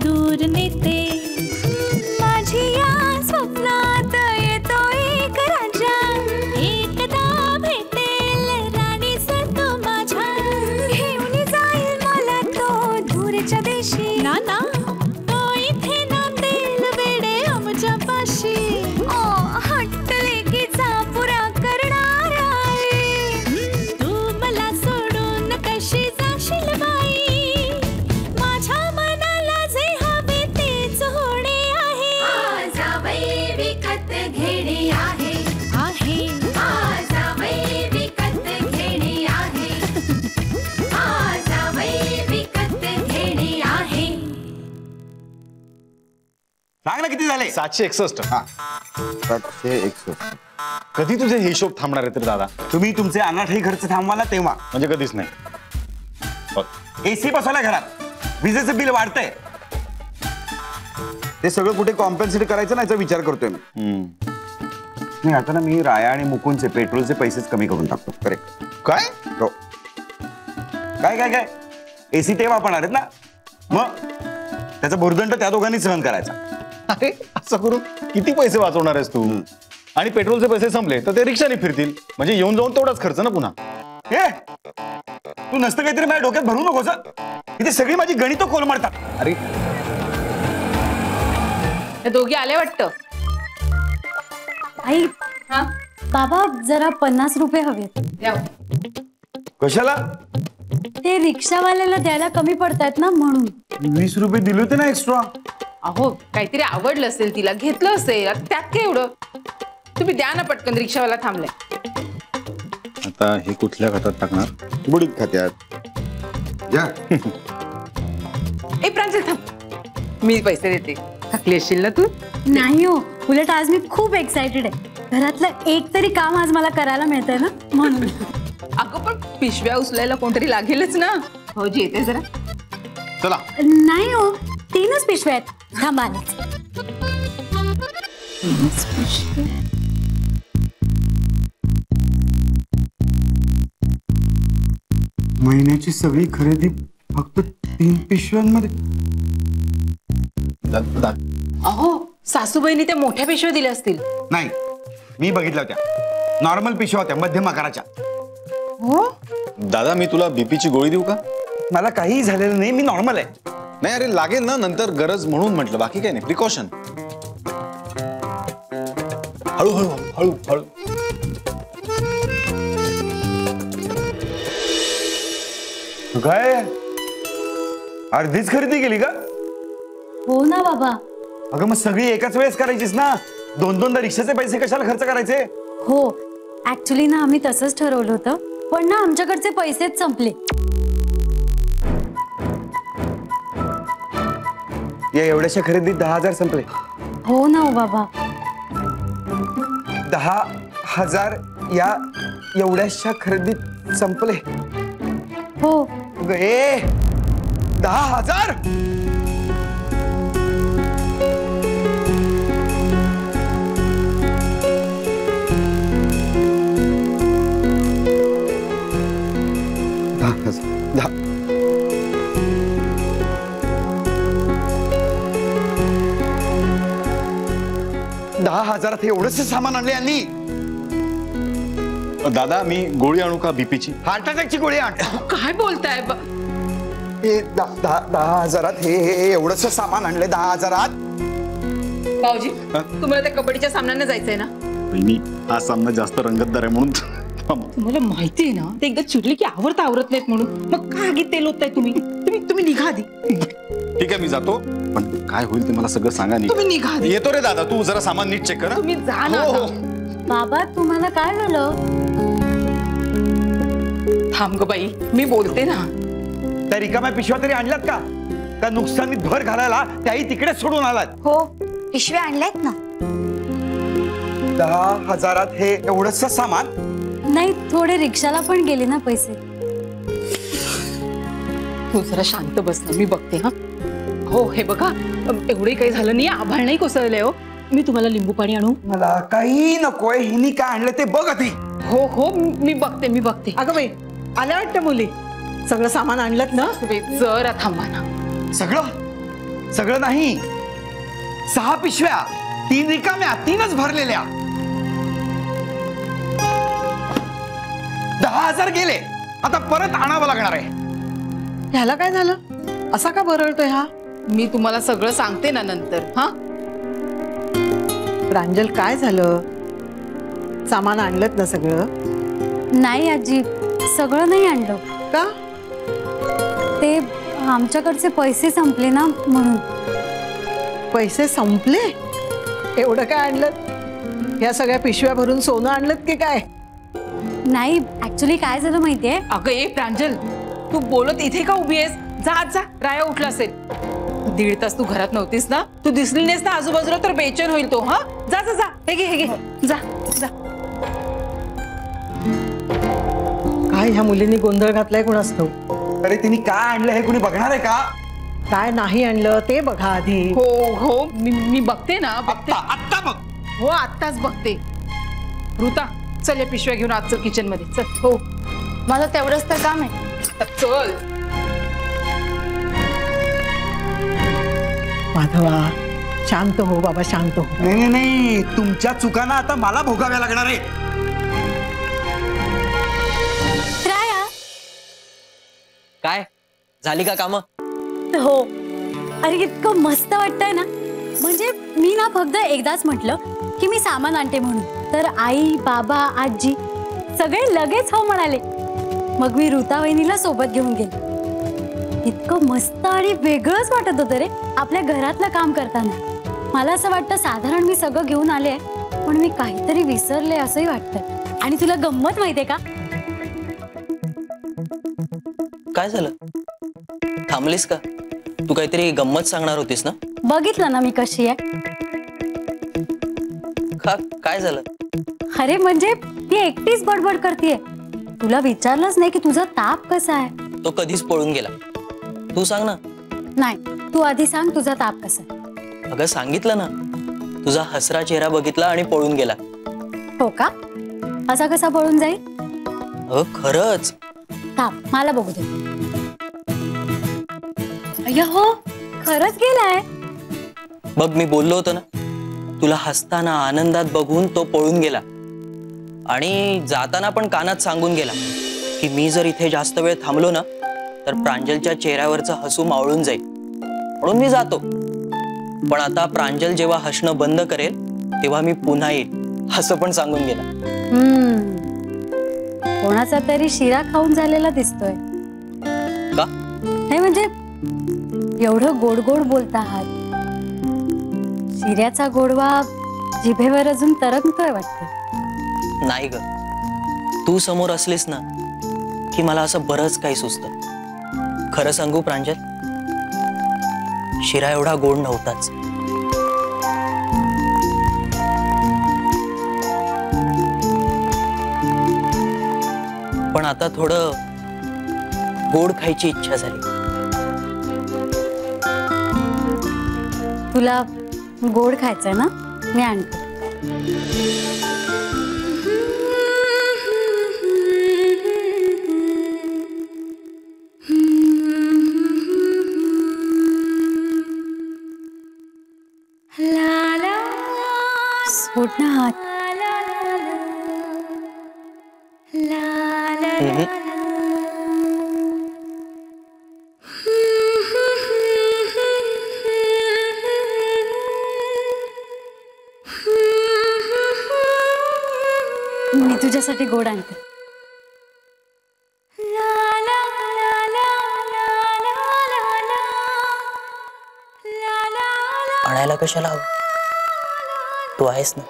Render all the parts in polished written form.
दूर नेते माझी या स्वप्नात येतो एक राजा एकदा भेटेल राणी तो माझ्या घेऊन जाईल मला तो दूरच्या देशी ना ना तो इथे नांदेल वेडे आमच्या पाशी हट्टले की पुरा करणार आहे तू मला सोडून कशी जाशील बाई माझ्या मनाला जे हवे तेच होणे आहे जावई विकत घेणे आहे जावई विकत घेणे आहे जावई विकत घेणे आहे सांग ना किती झाले 761. हा 761. कधी तुझे हिशोब थांबणार आहे तर दादा? तुम्ही तुमचे अनाठाई खर्च थांबवाला तेव्हा म्हणजे कधीच नाही. एसी बसवला घरात विजेचं बिल वाढतंय ते सगळं कुठे कॉम्पेन्सेट करायचं ना याचा विचार करतोय मी आता ना मी राया आणि मुकुंदचे पेट्रोलचे पैसेच कमी करून टाकतो. करेक्ट काय? हो काय काय काय एसी ते वापरणार आहेत ना मग त्याचा भुर्दंड त्या दोघांनी सहन करायचा. अरे असं करून किती पैसे वाचवणार आहेस तू? आणि पेट्रोलचे पैसे संपले तर ते रिक्षाने फिरतील म्हणजे येऊन जाऊन तेवढाच खर्च ना पुन्हा. तू नसतं काहीतरी माझ्या डोक्यात भरू नकोस. इथे सगळी माझी गणितं कोलमडतात. अरे दोघी आले वाटतं. आई बाबा जरा 50 रुपये हवेत. कशाला? ते रिक्षावाल्याला द्यायला कमी पडतायत ना म्हणून. 20 रुपये दिले होते ना एक्स्ट्रा. अहो काहीतरी आवडलं असेल तिला घेतलं असेल त्यात काय एवढं. तुम्ही द्या ना पटकन रिक्षावाला थांबलाय. आता हे कुठल्या खात्यात टाकणार? बुडीत खात्यात. जा ए प्रांजल थांब मी पैसे देते. थकली असशील ना तू? नाही हो उलट आज मी खूप एक्साइटेड आहे. घरातलं एक तरी काम आज मला करायला मिळतंय ना म्हणून. अगं पण पिशव्या उचलायला कोणतरी लागेलच ना. हो जी येते जरा. चला. नाही हो 3च पिशव्या आहेत. थांबा महिन्याची सगळी खरेदी फक्त 3 पिशव्यांमध्ये. अहो सासूबाईंनी त्या मोठ्या पिशव्या दिल्या असतील. नाही मी बघितल्या होत्या नॉर्मल पिशव्या होत्या मध्यम आकाराच्या. हो दादा मी तुला बीपीची गोळी देऊ का? मला काही झालेलं नाही मी नॉर्मल आहे. नाही अरे लागेल ना नंतर गरज म्हणून म्हटलं बाकी काय नाही प्रिकॉशन. हळूहळू हळू हळू. काय अर्धीच खरेदी केली का? हो ना बाबा. अगं मग सगळी एकाच वेळेस करायचीस ना. 2-2दा रिक्षाचे पैसे कशाला खर्च करायचे? हो ऍक्च्युली ना आम्ही तसंच ठरवलं होतं पण ना आमच्याकडचे पैसेच संपले. या एवढ्याशा खरेदीत 10,000 संपले. हो ना हो बाबा. 10,000 या एवढ्याशा खरेदीत संपले. हो 10,000. दहा हजारात एवढंच सामान आणले यांनी. दादा मी गोळी आणू का बीपीची? हार्ट अटॅकची गोळी आण. काय बोलताय? 10,000 हे एवढंच सामान आणले. 10,000. भाऊजी तुम्हाला त्या कबड्डीच्या सामन्यांना जायचंय ना? मी हा सामना जास्त रंगतदार आहे म्हणून. तुम्हाला माहिती आहे ना ते एकदा चिडले की आवरत नाहीत म्हणून. मग का आगीत तेल ओतताय तुम्ही? तुम्ही निघा आधी. ठीक आहे मी जातो पण काय होईल ते मला सगळं सांगा. तुम्ही निघा आधी. येतो रे दादा तू जरा सामान नीट चेक कर. तुम्ही जा ना. हो. बाबा तुम्हाला काय झालं? थांब ग बाई मी बोलते ना. त्या रिकाम्या पिशव्या तरी आणल्यात का? का नुकसानीत भर घालायला त्याही तिकडेच सोडून आलात? हो पिशव्या आणल्यात ना. 10,000 हे एवढंच सामान? नाही थोडे रिक्षाला पण गेले ना पैसे. तू जरा शांत बस ना मी बघते. हा हो हे बघा एवढे काही झालं नाही. आभाळ नाही कोसळलंय हो. मी तुम्हाला लिंबू पाणी आणू? मला काही नकोय. हिनी काय आणलं ते बघ आधी. हो हो मी बघते. अगं बाई आल्या वाटतं मुली. सगळं सामान आणलं ना? जरा थांबा ना. सगळं सगळं नाही, 6 पिशव्या, 3 रिकाम्या, 3च भरलेल्या. 10,000 गेले. आता परत आणावं लागणार आहे. ह्याला काय झालं? असा का बरळतोय हा? मी तुम्हाला सगळं सांगते ना नंतर. हा प्रांजल, काय झालं? सामान आणलं ना सगळं? नाही आजी, सगळं नाही आणलं. का? ते आमच्याकडचे पैसे संपले ना म्हणून. पैसे संपले? एवढं काय आणलं? ह्या सगळ्या पिशव्या भरून सोनं आणलं की काय? नाही, ऍक्च्युली काय झालं माहितीये? अगं ए प्रांजल, तू बोलत इथे का उभी आहेस? जा आत जा, राया उठला असेल. 1.5 तास तू घरात नव्हतीस ना, तू दिसली नाहीस ना आजूबाजूला तर बेचैन होईल तो. हा जा जा जा, हे घे हे घे, जा जा. काय ह्या मुलींनी गोंधळ घातलाय कोणास ठाऊक. अरे तिने काय आणलं हे कुणी बघणार आहे का? काय नाही आणलं ते बघा आधी. हो हो, मी बघते ना, बघते. आत्ता बघ. हो आत्ताच बघते. ऋता, चल या पिशव्या घेऊन आज चल किचन मध्ये चल. हो, माझं तेवढंच तर काम आहे. चल. माधवा, शांत हो बाबा, शांत हो. नाही नाही, तुमच्या चुकांना आता मला भोगाव्या लागणार आहे. राया. काय झाली का कामं? हो. अरे इतकं मस्त वाटतंय ना. म्हणजे मी ना फक्त एकदाच म्हटलं की मी सामान आणते म्हणून, तर आई, बाबा, आजी सगळे लगेच हो म्हणाले. मग मी ऋता वहिनीला सोबत घेऊन गेले. इतकं मस्त आणि वेगळंच वाटत होतं रे आपल्या घरातलं काम करताना. मला असं वाटतं साधारण मी सगळं घेऊन आले, पण मी काहीतरी विसरले असंही वाटतं. आणि तुला गंमत माहितीये का? काय झालं? थांबलीस का? तू काहीतरी गंमत सांगणार होतीस ना? बघितलं ना मी कशी आहे. काय झालं? अरे म्हणजे ती एकटीच बडबड करतेय. तुला विचारलंच नाही की तुझा ताप कसा आहे. तो कधीच पळून गेला. तू सांग ना. नाही, तू आधी सांग तुझा ताप कसा आहे. अगं सांगितलं ना, तुझा हसरा चेहरा बघितला आणि पळून गेला. हो का? असा कसा पळून जाईल? अगं खरंच. ताप मला बघू दे. अय्या हो, खरंच गेलाय. बघ मी बोललो होतो ना, तुला हसताना आनंदात बघून तो पळून गेला. आणि जाताना पण कानात सांगून गेला की मी जर इथे जास्त वेळ थांबलो ना तर प्रांजलच्या चेहऱ्यावरचं हसू मावळून जाईल, म्हणून मी जातो. पण आता प्रांजल जेव्हा हसणं बंद करेल तेव्हा मी पुन्हा येईल असं पण सांगून गेला. कोणाचा तरी शिरा खाऊन झालेला दिसतोय. का? नाही म्हणजे एवढं गोड गोड बोलता आहात. शिऱ्याचा गोडवा जिभेवर अजून तरंगतोय वाटतं. नाही ग, तू समोर असलीस ना की मला असं बरंच काही सुचतं. खरं सांगू प्रांजल, शिरा एवढा गोड नव्हताच. पण आता थोडं गोड खायची इच्छा झाली. तुला गोड खायचंय ना? मी आणते. सोड ना हात. मी तुझ्यासाठी गोड आणते. आणायला कशाला हवं? तू आहेस ना.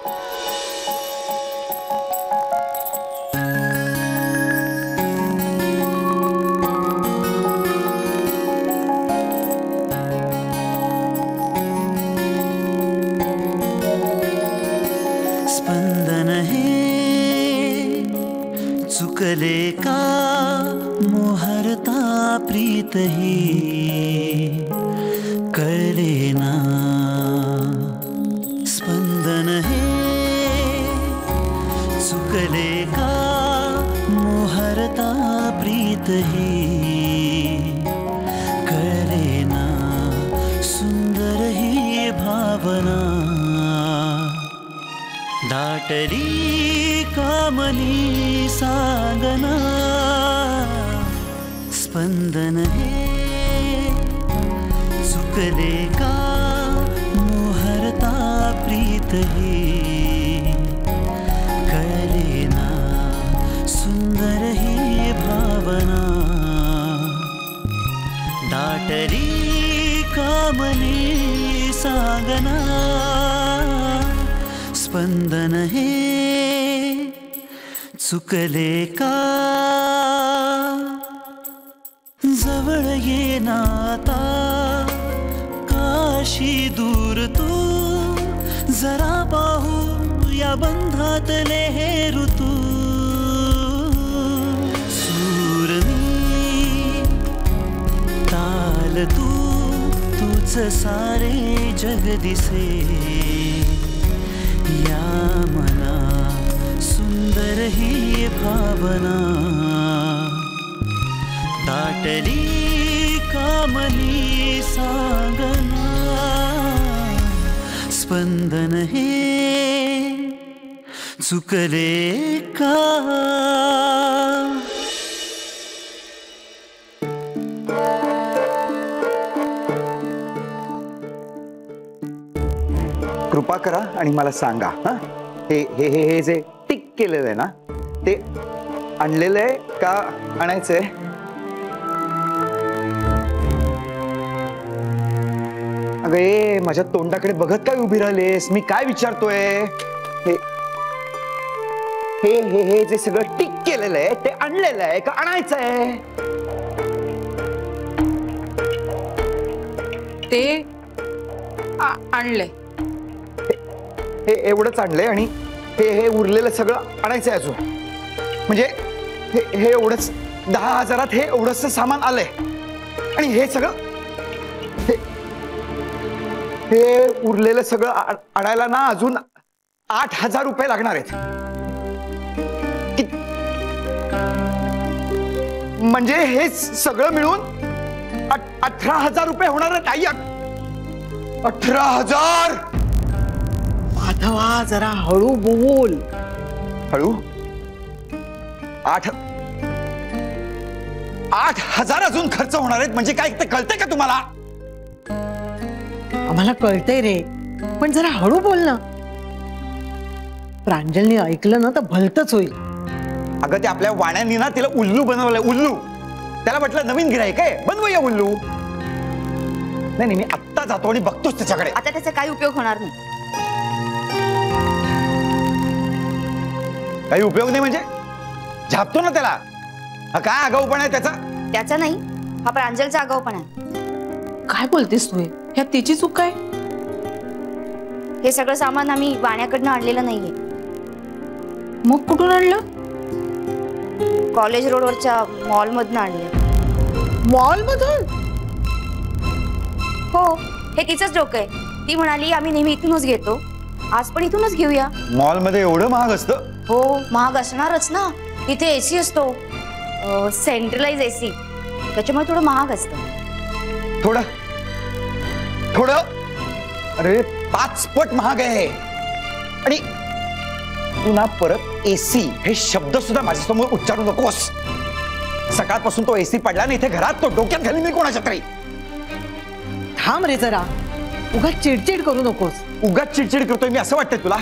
स्पंदन हे चुकले का मोहरता प्रीत ही कळले ना. स्पंदन हे चुकले का मोहरता प्रीत ही कळले ना. सुंदर भावना दाटली कामनी सांगना स्पंदन हे चुकले का मोहरता प्रीत ही कळले ना सुंदर ही भावना दाटली कामनी सांगना स्पंदन हे चुकले का जवळ ये नाता काशी दूर तू जरा पाहू या बंधातले हे ऋतू सूर मी ताल तू तूच सारे जग दिसे या मना सुंदर ही भावना दाटली कामनी सांगना स्पंदन हे चुकले का कृपा करा आणि मला सांगा हा हे हे हे हे जे टिक केलेलं आहे ना ते आणलेलं आहे का आणायचंय? अगं ए माझ्या तोंडाकडे बघत काय उभी राहिलेस? मी काय विचारतोय? हे हे हे हे जे सगळं टिक केलेलं आहे ते आणलेलं आहे का आणायचंय? ते आणलंय. हे एवढंच आणलंय आणि हे हे उरलेलं सगळं आणायचंय अजून. म्हणजे हे हे एवढंच 10,000 हे एवढंच सामान आलंय आणि हे सगळं हे उरलेलं सगळं आणायला ना अजून 8,000 रुपये लागणार आहेत. म्हणजे हे सगळं मिळून 18,000 रुपये होणार आहेत. आई 18,000. माधवा जरा हळू बोल. हळू? 8,000 अजून खर्च होणार आहेत म्हणजे काय ते कळतंय का तुम्हाला? आम्हाला कळतंय रे पण जरा हळू बोल ना. प्रांजलने ऐकलं ना तर भलतच होईल. अगं ते आपल्या वाण्यांनी ना तिला उल्लू बनवलंय. उल्लू. त्याला म्हटलं नवीन गिऱ्हाईक आहे बनवूया उल्लू. नाही मी आत्ता जातो आणि बघतोच त्याच्याकडे. आता त्याचा काही उपयोग होणार नाही. काही उपयोग नाही म्हणजे झापतो ना त्याला. हा काय आगाऊपणा आहे त्याचा? त्याचा नाही हा प्रांजलचा आगाऊपणा आहे. काय बोलतेस तू? ह्यात तिची चूक काय? हे सगळं सामान आम्ही वाण्याकडनं आणलेलं नाहीये. मग कुठून आणलं? कॉलेज रोडवरच्या मॉल मधनं आणलं. मॉल मधून? हो हे तिचंच डोकं आहे. ती म्हणाली आम्ही नेहमी इथूनच घेतो आज पण इथूनच घेऊया. मॉल मध्ये एवढं महाग असतं? हो महाग असणारच ना. इथे एसी असतो सेंट्रलाइज एसी त्याच्यामुळे थोडं महाग असतं. थोडं थोडं अरे 5 पट महाग आहे. आणि पुन्हा परत एसी हे शब्द सुद्धा माझ्यासमोर उच्चारू नकोस. सकाळपासून तो एसी पडला ना इथे घरात तो डोक्यात घाली मी कोणाच्या तरी. थांब रे जरा. उगाच चिडचिड करू नकोस. उगाच चिडचिड करतोय मी असं वाटतंय तुला?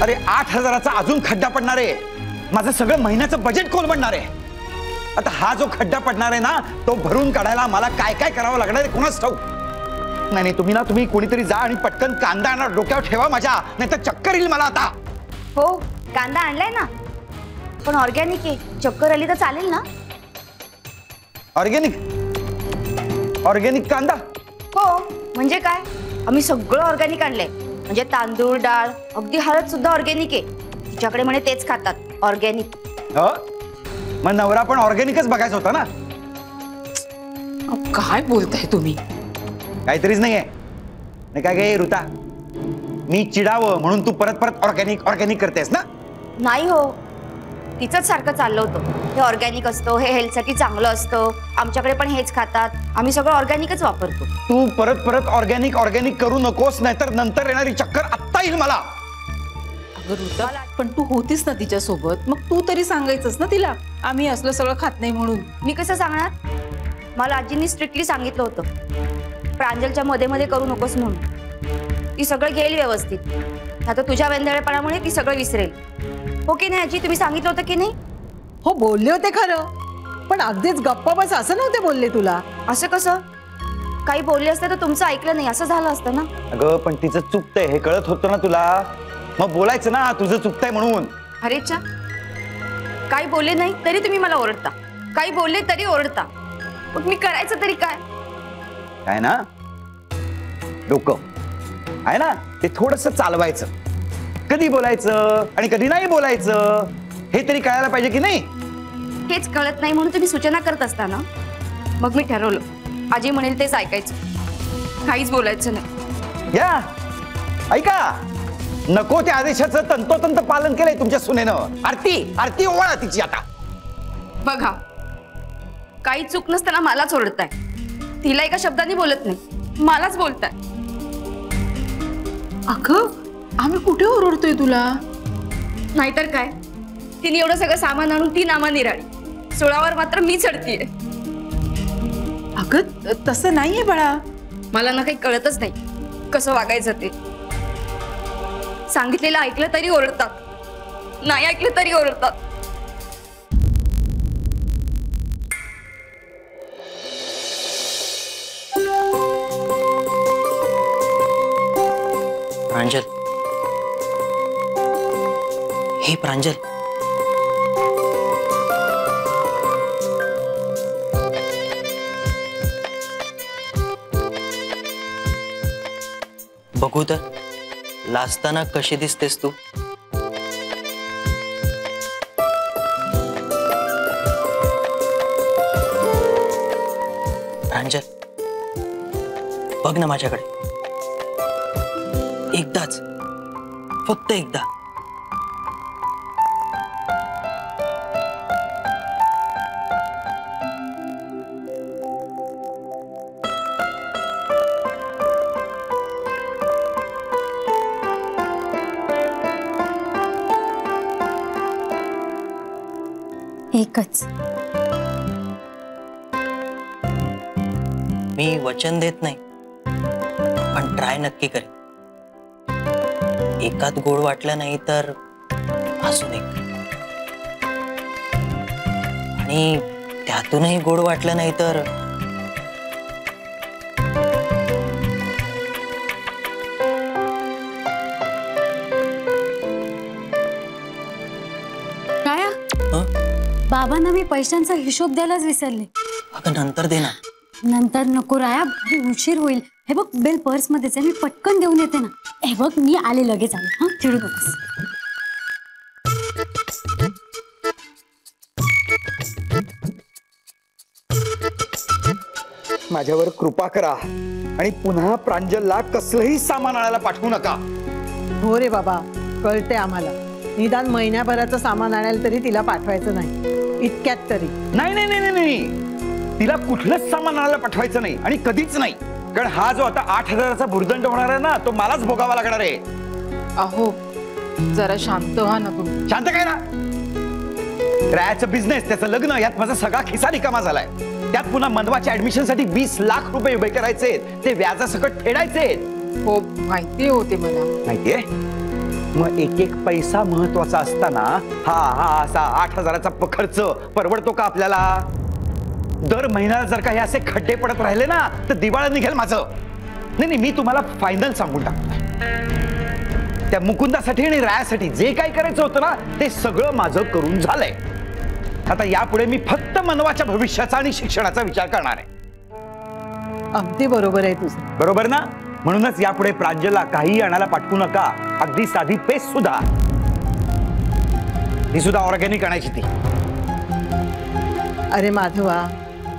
अरे 8,000चा अजून खड्डा पडणार आहे. माझं सगळं महिन्याचं बजेट कोलमडणार आहे. आता हा जो खड्डा पडणार आहे ना तो भरून काढायला मला काय काय करावं लागणार आहे कोणाच ठाऊक. नाही तुम्ही कोणीतरी जा आणि पटकन कांदा आणा डोक्यावर ठेवा माझ्या नाही तर चक्कर येईल मला आता. हो कांदा आणलाय ना पण ऑर्गॅनिक आहे. चक्कर आली तर चालेल ना? ऑर्गॅनिक कांदा? हो म्हणजे काय आम्ही सगळं ऑर्गॅनिक आणलंय. म्हणजे तांदूळ डाळ अगदी हळद सुद्धा ऑर्गॅनिक आहे. तिच्याकडे म्हणे तेच खातात ऑर्गॅनिक. मग नवरा पण ऑर्गॅनिकच बघायचा होता ना. काय बोलताय तुम्ही? काहीतरीच नाहीये. नाही काय काय ऋता मी चिडावं म्हणून तू परत परत ऑर्गॅनिक करतेस ना? नाही हो तिचंच सारखं चाललं होतं, हे ऑर्गॅनिक असतं, हे हेल्थसाठी चांगलं असतं, आमच्याकडे पण हेच खातात, आम्ही सगळं ऑर्गॅनिकच वापरतो. तू परत परत ऑर्गॅनिक ऑर्गॅनिक करू नकोस, नाहीतर नंतर येणारी चक्कर आत्ता येईल मला. अगं ऋता, पण तू होतीस ना तिच्या सोबत, मग तू तरी सांगायचंस ना तिला आम्ही असलं सगळं खात नाही म्हणून. मी कसं सांगणार? मला आजींनी स्ट्रिक्टली सांगितलं होतं प्रांजलच्या मध्ये मध्ये करू नकोस म्हणून. ती सगळं घेईल व्यवस्थित. आता तुझ्या वेंधळेपणामुळे ती सगळं विसरेल. हो की नाही आजी? तुम्ही सांगितलं होतं की नाही? हो बोलले होते खरं, पण अगदीच गप्पा बस असं नव्हते बोलले तुला. असं कसं? काही बोलले असते तर तुमचं ऐकलं नाही असं झालं असतं ना. अगं पण तिचं चुकतंय हे कळत होतं ना तुला, मग बोलायचं ना तुझं चुकतंय म्हणून. अरे चा, काही बोलले नाही तरी तुम्ही मला ओरडता, काही बोलले तरी ओरडता. मग मी करायचं तरी काय? काय ना डोकं आहे ना, ते थोडंसं चालवायचं. कधी बोलायचं आणि कधी नाही बोलायचं हे तरी कळायला पाहिजे की नाही? हेच कळत नाही म्हणून तुम्ही सूचना करत असताना मग मी ठरवलं आजी म्हणेल तेच ऐकायचं, काहीच बोलायचं नाही. या ऐका, नको त्या आदेशाचं तंतोतंत पालन केलंय तुमच्या सुनेनं. आरती आरती ओवाळा तिची आता. बघा, काही चूक नसताना मलाच ओरडताय. तिला एका शब्दाने बोलत नाही, मलाच बोलताय. अगं आम्ही कुठे ओरडतोय तुला? नाहीतर काय, तिने एवढं सगळं सामान आणून ती नामा निराळी, सोळावर मात्र मी चढतीये. अगं तसं नाहीये बाळा. मला ना काही कळतच नाही कसं वागायचं ते. सांगितलेलं ऐकलं तरी ओरडतात, नाही ऐकलं तरी ओरडतात. प्रांजल, हे प्रांजल, बघू तर लाजताना कशी दिसतेस तू. प्रांजल बघ ना माझ्याकडे, एकदाच, फक्त एकदा. एकच. मी वचन देत नाही, पण ट्राय नक्की करेन. एकात गोड वाटलं नाही तर अजून एक, आणि त्यातूनही गोड वाटलं नाही तर राया, बाबांना मी पैशांचा हिशोब द्यायलाच विसरले. अगं नंतर दे ना. नंतर नको राया, भारी उशीर होईल. हे बघ बेल पर्स मध्येच आहे, मी पटकन देऊन येते ना. हे बघ मी आले, लगेच आले. हा चिडू नकोस. माझ्यावर कृपा करा आणि पुन्हा प्रांजलला कसलंही सामान आणायला पाठवू नका. हो रे बाबा, कळते आम्हाला. निदान महिन्याभराचं सामान आणायला तरी तिला पाठवायचं नाही, इतक्यात तरी. नाही नाही नाही नाही, तिला कुठलंच सामान आणायला पाठवायचं नाही आणि कधीच नाही. कारण हा जो आता 8,000चा भुर्दंड होणार आहे ना, तो मलाच भोगावा लागणार आहे. अहो जरा शांत व्हा ना तुम्ही. शांत काय ना, रायाचं बिझनेस, त्याचं लग्न, यात माझा सगळा खिसा रिकामा झालाय. त्यात पुन्हा मनवाच्या ऍडमिशनसाठी 20 लाख रुपये उभे करायचे, ते व्याजासकट फेडायचे. हो माहिती होते मला. माहितीये? मग एक एक पैसा महत्वाचा असताना हा असा 8,000चा खर्च परवडतो का आपल्याला? दर महिन्याला जर का हे असे खड्डे पडत राहिले ना, तर दिवाळी निघेल माझं. नाही नाही, मी तुम्हाला फायनल सांगून टाकतोय. त्या मुकुंदासाठी आणि रायासाठी जे काही करायचं होतं ना, ते सगळं माझं करून झालंय. आता यापुढे मी फक्त मनवाच्या भविष्याचा आणि शिक्षणाचा विचार करणार आहे. अगदी बरोबर आहे तुझं. बरोबर ना? म्हणूनच यापुढे प्रांजलला काही आणायला पाठवू नका. अगदी साधी पेस्ट सुद्धा, ती सुद्धा ऑर्गॅनिक आणायची ती. अरे माधवा,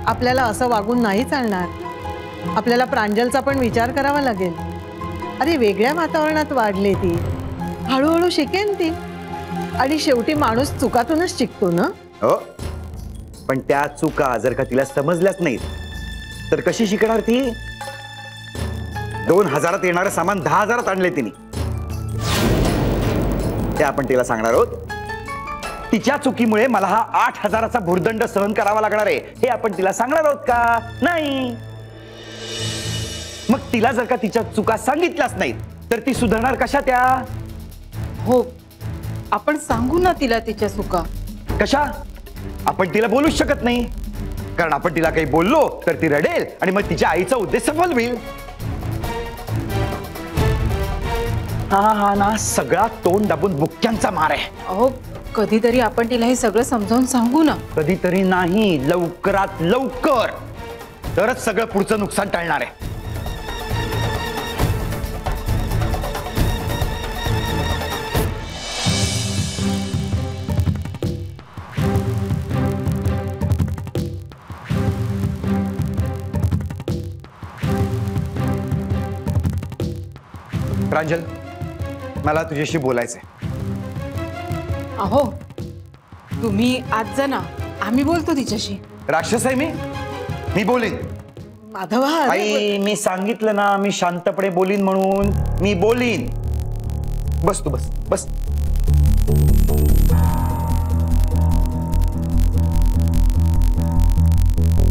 आपल्याला असं वागून नाही चालणार. आपल्याला प्रांजलचा पण विचार करावा लागेल. अरे वेगळ्या वातावरणात वाढले ती, हळूहळू शिकेन ती. आणि शेवटी माणूस चुकातूनच शिकतो ना. हो, पण त्या चुका जर का तिला समजल्याच नाहीत तर कशी शिकणार ती? 2000 येणारं सामान 10,000 आणले तिने. ते आपण तिला सांगणार आहोत. तिच्या चुकीमुळे मला हा 8,000चा भुर्दंड सहन करावा लागणार आहे हे आपण तिला सांगणार आहोत का? नाही. मग तिला जर का तिच्या चुका सांगितल्याच नाहीत तर ती सुधारणार कशा त्या? हो, आपण सांगू ना तिला तिच्या चुका. कशा? आपण तिला बोलूच शकत नाही, कारण आपण तिला काही बोललो तर ती रडेल आणि मग तिच्या आईचा उद्देश सफल होईल. हा ना सगळा तोंड दाबून बुक्क्यांचा मार आहे. अहो, कधीतरी आपण तिला हे सगळं समजावून सांगू ना. कधीतरी नाही, लवकरात लवकर, तरच सगळं पुढचं नुकसान टाळणार आहे. प्रांजल, मला तुझ्याशी बोलायचंय. अहो, तुम्ही आज जा ना, आम्ही बोलतो तिच्याशी. राक्षस आहे मी बोलीन. माधवा, आई, मी सांगितलं ना मी शांतपणे बोलीन म्हणून. मी बोलीन. बस तू, बस बस.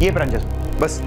ये प्रांजल, बस.